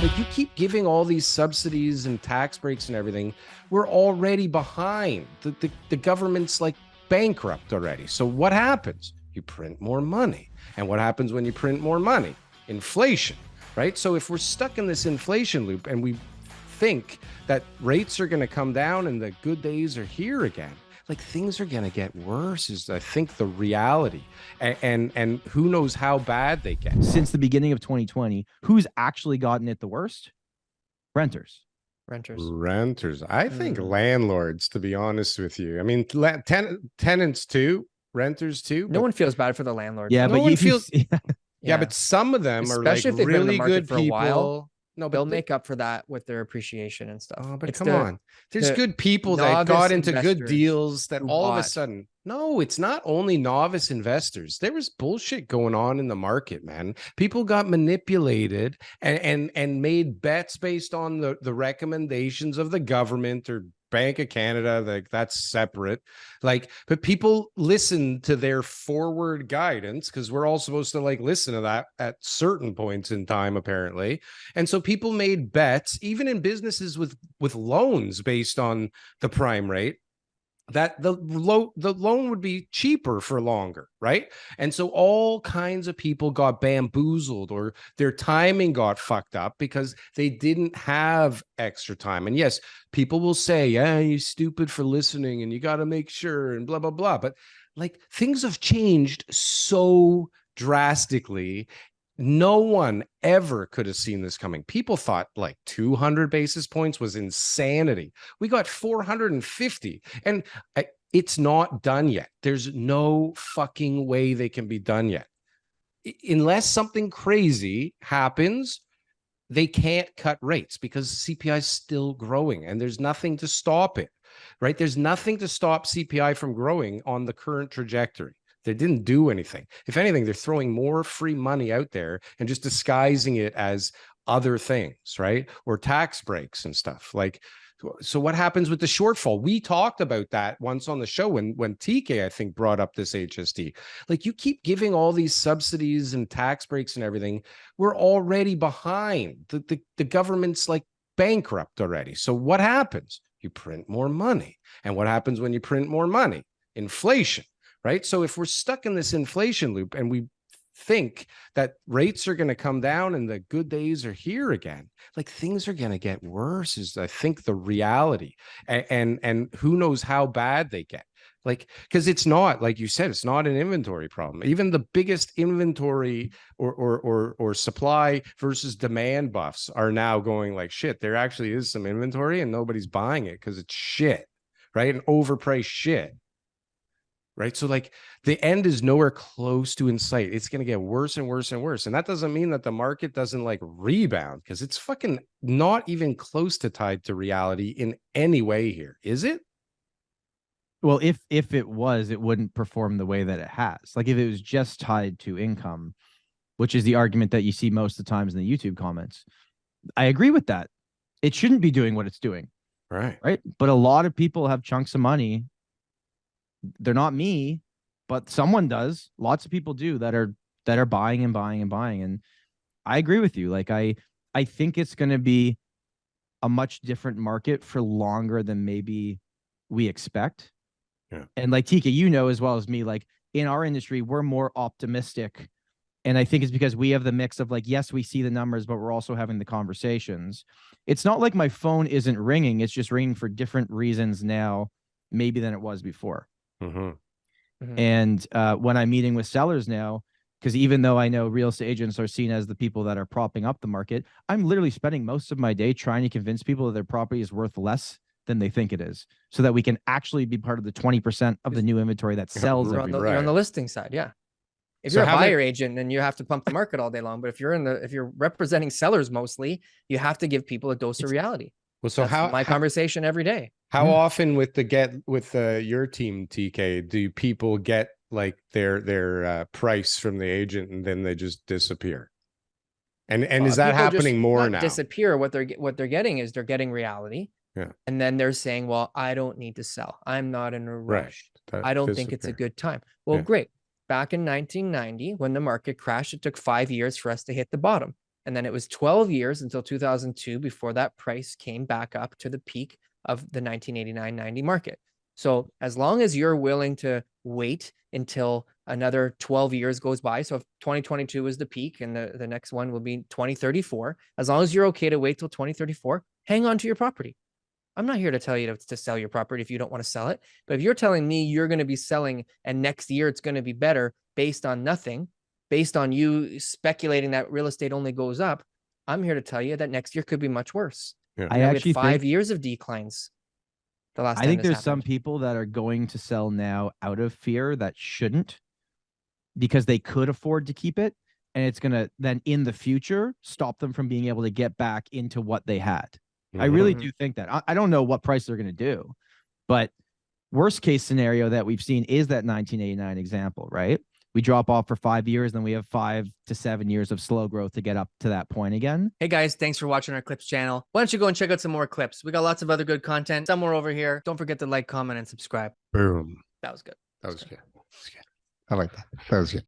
Like, you keep giving all these subsidies and tax breaks and everything. We're already behind. The government's like bankrupt already. So what happens? You print more money. And what happens when you print more money? Inflation, right? So if we're stuck in this inflation loop and we think that rates are going to come down and the good days are here again, like, things are going to get worse is, I think, the reality. And who knows how bad they get. Since the beginning of 2020, who's actually gotten it the worst? Renters. Renters. I think landlords, to be honest with you. I mean, tenants too, renters too. No one feels bad for the landlord. Yeah, No but one if feels. Yeah, but some of them especially are like if they've been in the really market good for a while. people. No, They'll make up for that with their appreciation and stuff. Oh, but It's come on. There's good people that got into good deals that all of a sudden. No, it's not only novice investors. There was bullshit going on in the market, man. People got manipulated and made bets based on the recommendations of the government or Bank of Canada. Like, that's separate. Like, but people listen to their forward guidance, because we're all supposed to like listen to that at certain points in time, apparently. And so people made bets, even in businesses with loans based on the prime rate, that the loan would be cheaper for longer, right? And so all kinds of people got bamboozled, or their timing got fucked up because they didn't have extra time. And yes, people will say, yeah, you're stupid for listening and you got to make sure and blah, blah, blah. But like, things have changed so drastically. No one ever could have seen this coming. People thought like 200 basis points was insanity. We got 450, and it's not done yet. There's no fucking way they can be done yet. Unless something crazy happens, they can't cut rates because CPI is still growing and there's nothing to stop it, right? There's nothing to stop CPI from growing on the current trajectory. They didn't do anything. If anything, they're throwing more free money out there and just disguising it as other things, right? Or tax breaks and stuff. Like, so what happens with the shortfall? We talked about that once on the show when TK, I think, brought up this HST. Like, you keep giving all these subsidies and tax breaks and everything. We're already behind. The government's like bankrupt already. So what happens? You print more money. And what happens when you print more money? Inflation. Right. So if we're stuck in this inflation loop and we think that rates are going to come down and the good days are here again, like, things are going to get worse is, I think, the reality. And who knows how bad they get. Like, because it's not, like you said, it's not an inventory problem. Even the biggest inventory or supply versus demand buffs are now going like, shit, there actually is some inventory and nobody's buying it because it's shit. Right. And overpriced shit. Right. So like, the end is nowhere close to in sight. It's going to get worse and worse and worse. And that doesn't mean that the market doesn't like rebound, because it's fucking not even close to tied to reality in any way here. Is it? Well, if it was, it wouldn't perform the way that it has. Like, if it was just tied to income, which is the argument that you see most of the times in the YouTube comments, I agree with that. It shouldn't be doing what it's doing. Right. Right. But a lot of people have chunks of money. They're not me, but someone does. Lots of people do that are buying and buying and buying. And I agree with you. Like, I think it's going to be a much different market for longer than maybe we expect. Yeah. And like, TK, you know as well as me, like, in our industry, we're more optimistic. And I think it's because we have the mix of like, yes, we see the numbers, but we're also having the conversations. It's not like my phone isn't ringing. It's just ringing for different reasons now, maybe, than it was before. And when I'm meeting with sellers now, because even though I know real estate agents are seen as the people that are propping up the market, I'm literally spending most of my day trying to convince people that their property is worth less than they think it is, so that we can actually be part of the 20% of the new inventory that sells. You're on the listing side. Yeah. If you're a buyer agent, then you have to pump the market all day long. But if you're representing sellers mostly, you have to give people a dose of reality. Well, so that's my conversation every day. How often with your team, TK, do people get like their price from the agent and then they just disappear? And is that happening more now? Disappear. What they're getting is they're getting reality. Yeah. And then they're saying, well, I don't need to sell. I'm not in a rush. I don't think it's a good time. Well, great. Back in 1990, when the market crashed, it took 5 years for us to hit the bottom. And then it was 12 years until 2002 before that price came back up to the peak of the 1989-90 market. So as long as you're willing to wait until another 12 years goes by, so if 2022 is the peak and the next one will be 2034, as long as you're okay to wait till 2034, hang on to your property. I'm not here to tell you to sell your property if you don't want to sell it. But if you're telling me you're going to be selling and next year it's going to be better based on nothing, based on you speculating that real estate only goes up, I'm here to tell you that next year could be much worse. Yeah. I actually had 5 years of declines. The last time I think there's happened. some people that are going to sell now out of fear that shouldn't, because they could afford to keep it. And it's going to then in the future stop them from being able to get back into what they had. I really do think that. I don't know what price they're going to do, but worst case scenario that we've seen is that 1989 example, right? We drop off for 5 years, then we have 5 to 7 years of slow growth to get up to that point again. Hey guys, thanks for watching our clips channel. Why don't you go and check out some more clips? We got lots of other good content somewhere over here. Don't forget to like, comment, and subscribe. Boom. That was good. That was good. I like that. That was good.